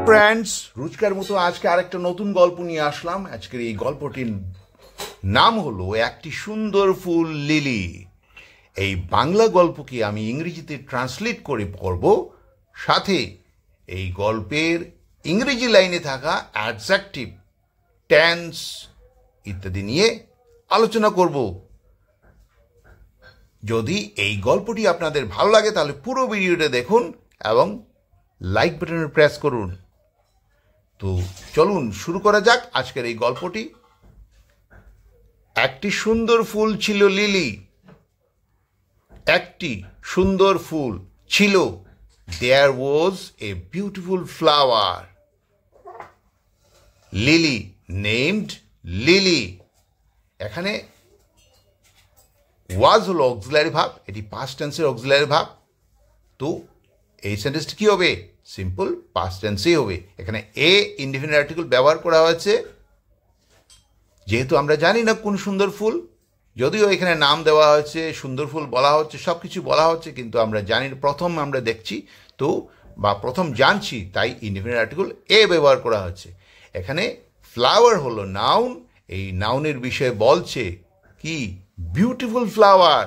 Friends, রোজকার মতো আজকে আরেকটা নতুন গল্প নিয়ে আসলাম। আজকের এই গল্পটির নাম হলো একটি সুন্দর ফুল লিলি। এই বাংলা গল্পকে আমি ইংরেজিতে ট্রান্সলেট করে পড়ব, সাথে এই গল্পের ইংরেজি লাইনে থাকা অ্যাডজেক্টিভ, টেন্স ইত্যাদি নিয়ে আলোচনা করব। যদি এই গল্পটি আপনাদের ভালো লাগে তাহলে পুরো ভিডিওটা দেখুন এবং লাইক বাটনে প্রেস করুন। তো চলুন শুরু করা যাক আজকের এই গল্পটি। একটি সুন্দর ফুল ছিল লিলি। একটি সুন্দর ফুল ছিল। There was a beautiful flower. Lily, named Lily. এখানে was হলো অক্সিলারি ভার্ব, এটি পাস্ট টেন্সের অক্সিলারি ভার্ব। তো এই সেন্টেন্সটি কি হবে? সিম্পল পাস্ট টেন্সেই হবে। এখানে এ ইনডিফিনিট আর্টিকেল ব্যবহার করা হয়েছে, যেহেতু আমরা জানি না কোন সুন্দর ফুল। যদিও এখানে নাম দেওয়া হয়েছে, সুন্দর ফুল বলা হচ্ছে, সব কিছু বলা হচ্ছে, কিন্তু আমরা জানি না, প্রথম আমরা দেখছি তো বা প্রথম জানছি, তাই ইনডিফিনিট আর্টিকেল এ ব্যবহার করা হচ্ছে। এখানে ফ্লাওয়ার হলো নাউন। এই নাউনের বিষয়ে বলছে কি? Beautiful flower.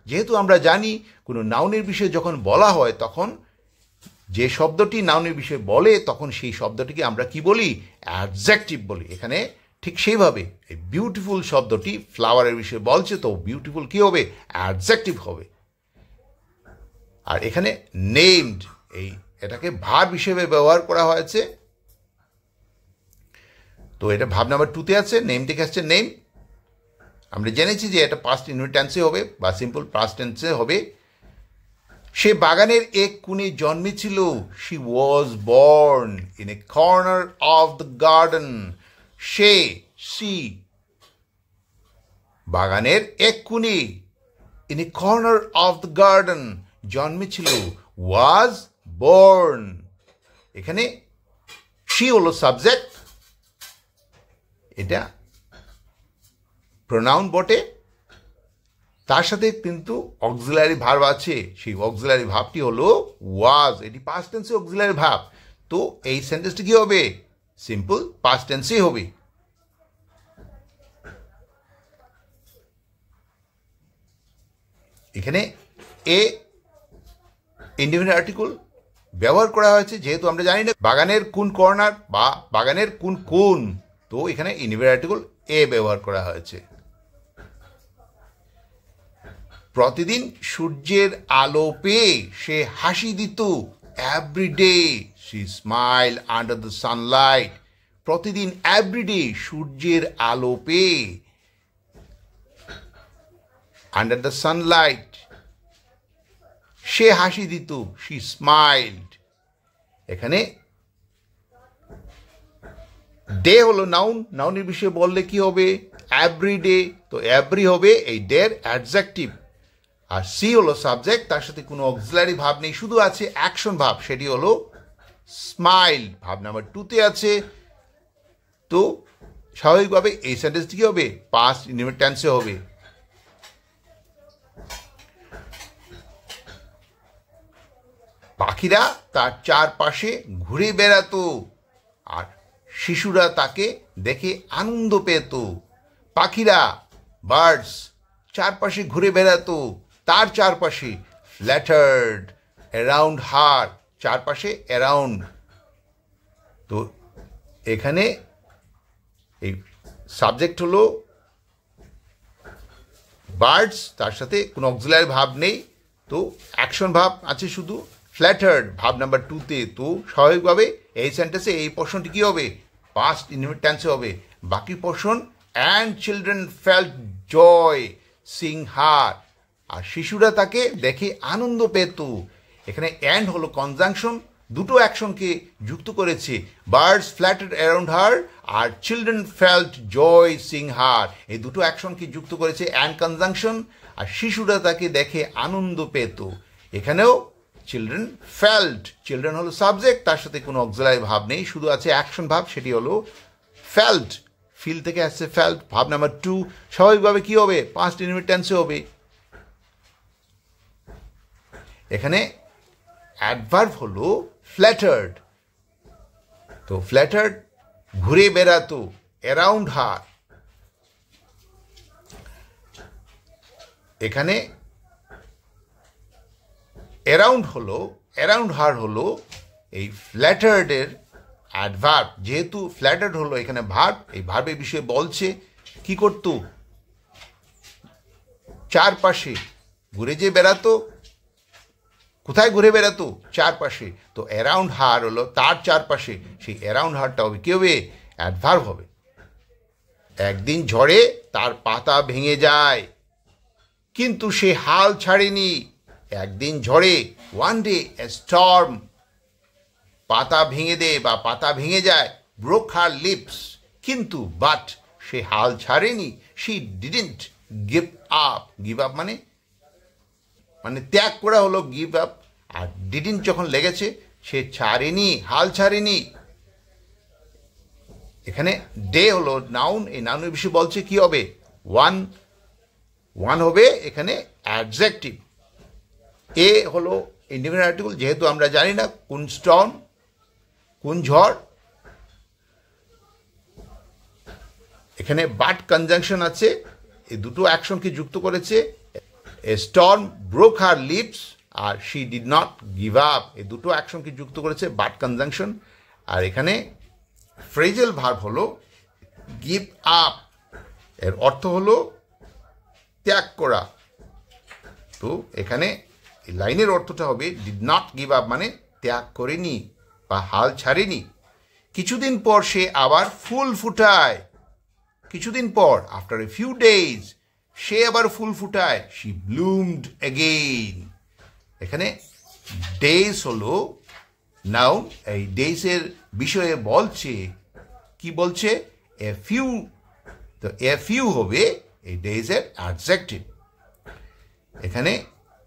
যেহেতু আমরা জানি কোনো নাউনের বিষয়ে যখন বলা হয় তখন যে শব্দটি নাউনের বিষয়ে বলে তখন সেই শব্দটিকে আমরা কি বলি? অ্যাডজেক্টিভ বলি। এখানে ঠিক সেইভাবে এই বিউটিফুল শব্দটি ফ্লাওয়ারের বিষয়ে বলছে, তো বিউটিফুল কি হবে? অ্যাডজেক্টিভ হবে। আর এখানে নেমড, এটাকে ভার্ব হিসেবে ব্যবহার করা হয়েছে। তো এটা ভার্ব নাম্বার 2-তে আছে, নেম থেকে আসছে নেম। আমরা জেনেছি যে এটা পাস্ট ইনডিফিনিট টেন্সে হবে বা সিম্পল পাস্ট টেন্সে হবে। সে বাগানের এক কোণে জন্মেছিল। She was born in a corner of the garden. সি বাগানের এক কোণে, in a corner of the garden জন্মেছিল। ওয়াজ বর্ন, এখানে শি হলো সাবজেক্ট, এটা প্রোনাউন বটে, তার সাথে কিন্তু অক্সিলারি ভার্ব আছে। সেই অক্সিলারি ভার্বটি হলো ওয়াজ, এটি পাস্ট টেন্সে অক্সিলারি ভার্ব। তো এই সেন্টেন্সটি কি হবে? সিম্পল পাস্ট টেন্সেই হবে। এখানে এ ইনডিফিনিট আর্টিকেল ব্যবহার করা হয়েছে, যেহেতু আমরা জানি না বাগানের কোন কর্নার বা বাগানের কোন কোণ, তো এখানে ইনডিফিনিট আর্টিকেল এ ব্যবহার করা হয়েছে। প্রতিদিন সূর্যের আলো পেয়ে সে হাসি দিত। Everyday she smile under the sunlight. প্রতিদিন, এভরিডে, সূর্যের আলো পেয়ে, আন্ডার দ্য সানলাইট সে হাসি দিত। She smiled. এখানে ডে হলো নাউন। নাউনের বিষয়ে বললে কি হবে? এভরিডে। তো এভরি হবে এই ডের অ্যাডজেক্টিভ। আর সি হলো সাবজেক্ট, তার সাথে কোনো অক্সিলারি ভাব নেই, শুধু আছে অ্যাকশন ভাব, সেটি হলো স্মাইল। ভাব নাম্বার 2-তে আছে। তো স্বাভাবিকভাবে এই সেন্টেন্সটি কি হবে? পাস্ট ইনডিফিনিট টেন্সে হবে। পাখিরা তার চারপাশে ঘুরে বেড়াতো আর শিশুরা তাকে দেখে আনন্দ পেত। পাখিরা, বার্ডস, চারপাশে ঘুরে বেড়াতো, তার চারপাশে, ফ্ল্যাটার্ড অ্যারাউন্ড হার, চারপাশে অ্যারাউন্ড। তো এখানে এই সাবজেক্ট হলো বার্ডস, তার সাথে কোনো অক্সিলারি ভাব নেই, তো অ্যাকশন ভাব আছে শুধু। ফ্ল্যাটার্ড ভাব নাম্বার 2-তে। তো স্বাভাবিকভাবে এই সেন্টেন্সে এই পোর্শনটি কি হবে? পাস্ট ইনডিফিনিট টেন্সে হবে। বাকি পোর্শন, অ্যান্ড চিলড্রেন ফেল্ট জয় সিং হার, আর শিশুরা তাকে দেখে আনন্দ পেত। এখানে অ্যান্ড হলো কনজাংশন, দুটো অ্যাকশনকে যুক্ত করেছে। Birds ফ্ল্যাটেড around her our children felt জয় সিং হার, এই দুটো অ্যাকশনকে যুক্ত করেছে অ্যান্ড কনজাংশন। আর শিশুরা তাকে দেখে আনন্দ পেত। এখানেও চিলড্রেন ফেল্ট, চিলড্রেন হলো সাবজেক্ট, তার সাথে কোনো অক্সিলারি ভাব নেই, শুধু আছে অ্যাকশন ভাব, সেটি হলো ফেল্ট। ফিল থেকে আসছে ফেল্ট। ভাব নাম্বার 2 স্বাভাবিকভাবে কি হবে? পাস্ট ইনডিফিনিট টেন্সে হবে। এখানে অ্যাডভার্ব হলো ফ্ল্যাটার্ড। তো ফ্ল্যাটার্ড ঘুরে বেড়াতো, অ্যারাউন্ড হার। এখানে অ্যারাউন্ড হার হলো এই ফ্ল্যাটার্ডের অ্যাডভার্ব। যেহেতু ফ্ল্যাটার্ড হলো এখানে ভার্ব, এই ভার্বের বিষয়ে বলছে কি করতো, চারপাশে ঘুরে যে বেড়াতো। কোথায় ঘুরে বেড়াতো? চারপাশে। তো অ্যারাউন্ড হার হলো তার চারপাশে, সেই অ্যারাউন্ড হারটা হবে কি হবে? অ্যাডভার্ব হবে। একদিন ঝড়ে তার পাতা ভেঙে যায়, কিন্তু সে হাল ছাড়েনি। একদিন ঝড়ে, ওয়ান ডে এ স্টর্ম, পাতা ভেঙে দেয় বা পাতা ভেঙে যায়, ব্রোক হার লিপস, কিন্তু বাট সে হাল ছাড়েনি। She didn't give up. Give up মানে ত্যাগ করা হলো গিভ আপ, আর ডিডন্ট যখন লেগেছে সে ছাড়েনি, হাল ছাড়েনি। এখানে ডে হলো নাউন, এই নাউনের বিষয়ে বলছে কি হবে? ওয়ান হবে এখানে অ্যাডজেক্টিভ। এ হলো ইন্ডিফিনিট আর্টিকেল, যেহেতু আমরা জানি না কোন স্টর্ম, কোন ঝড়। এখানে বাট কনজাংশন আছে, এই দুটো অ্যাকশনকে যুক্ত করেছে। A storm broke her lips আর she did not give up, এই দুটো অ্যাকশনকে যুক্ত করেছে বাট কনজাংশন। আর এখানে ফ্রেজাল ভার্ব হলো গিভ আপ, এর অর্থ হলো ত্যাগ করা। তো এখানে লাইনের অর্থটা হবে ডিড নট গিভ আপ মানে ত্যাগ করেনি বা হাল ছাড়েনি। কিছুদিন পর সে আবার ফুল ফুটায়। কিছুদিন পর, আফটার এ ফিউ ডেজ, সে আবার ফুল ফুটায়। She bloomed again. এখানে ডেজ হলো নাউন, এই ডেজের বিষয়ে বলছে কি বলছে? A few. তো এ ফিউ হবে এই ডেজের অ্যাডজেক্টিভ। এখানে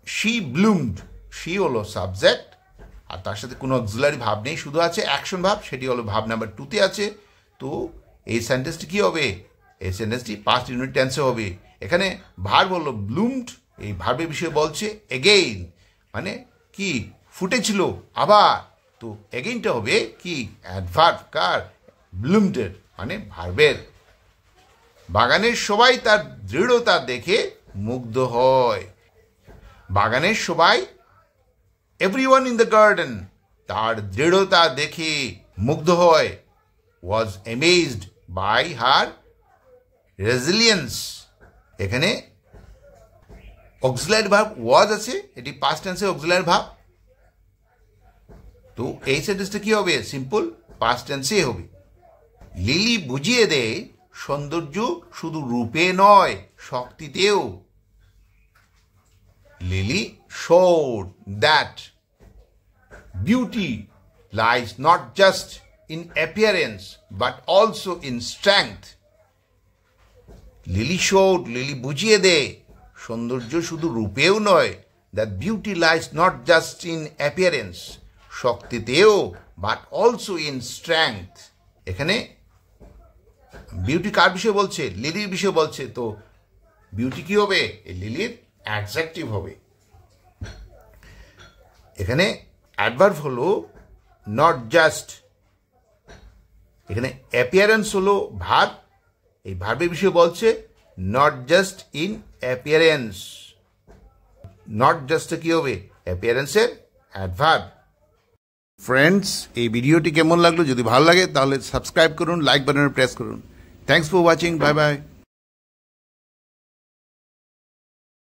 শি ব্লুমড, শি হলো সাবজেক্ট, আর তার সাথে কোনো অক্সিলারি ভাব নেই, শুধু আছে অ্যাকশন ভাব, সেটি হলো ভাব নাম্বার 2-তে আছে। তো এই সেন্টেন্সটি কি হবে? এই সেন্টেন্সটি পাস্ট ইউনিট টেন্সে হবে। এখানে ভার্ব হলো ব্লুমড, এই ভার্বের বিষয়ে বলছে এগেইন, মানে কি ফুটেছিল আবার। তো এগেইনটা হবে কি? অ্যাডভার্ব। কার? ব্লুমডের, মানে ভার্বের। বাগানের সবাই তার দৃঢ়তা দেখে মুগ্ধ হয়। বাগানের সবাই, এভরিওয়ান ইন দ্য গার্ডেন, তার দৃঢ়তা দেখে মুগ্ধ হয়। Was amazed by her resilience. এখানে অক্সিলারি ভার্ব ওয়াজ আছে, এটি পাস্ট টেন্সে অক্সিলারি ভার্ব। তো এই সেন্টেন্সটা কি হবে? সিম্পল পাস্ট টেন্সে হবে। লিলি বুঝিয়ে দেয় সৌন্দর্য শুধু রূপে নয়, শক্তিতেও। Lily showed that beauty lies not just in appearance but also in strength. Lily showed, lily বুঝিয়ে দেয় সৌন্দর্য শুধু রূপেও নয়, that beauty lies not just in appearance, শক্তিতেও, but also in strength. এখানে বিউটি কার বিষয়ে বলছে? লিলির বিষয়ে বলছে। তো বিউটি কি হবে? এই লিলির অ্যাডজেক্টিভ হবে। এখানে অ্যাডভার্ব হলো নট জাস্ট। এখানে অ্যাপিয়ারেন্স হলো ভার্ব, এই ভার্বের বিষয়ে বলছে not just in appearance. Not just কি হবে? অ্যাপিয়ারেন্সের অ্যাডভার্ব। ফ্রেন্ডস, এই ভিডিওটি কেমন লাগলো? যদি ভালো লাগে তাহলে সাবস্ক্রাইব করুন, লাইক বাটনে প্রেস করুন। Thanks for watching, bye bye.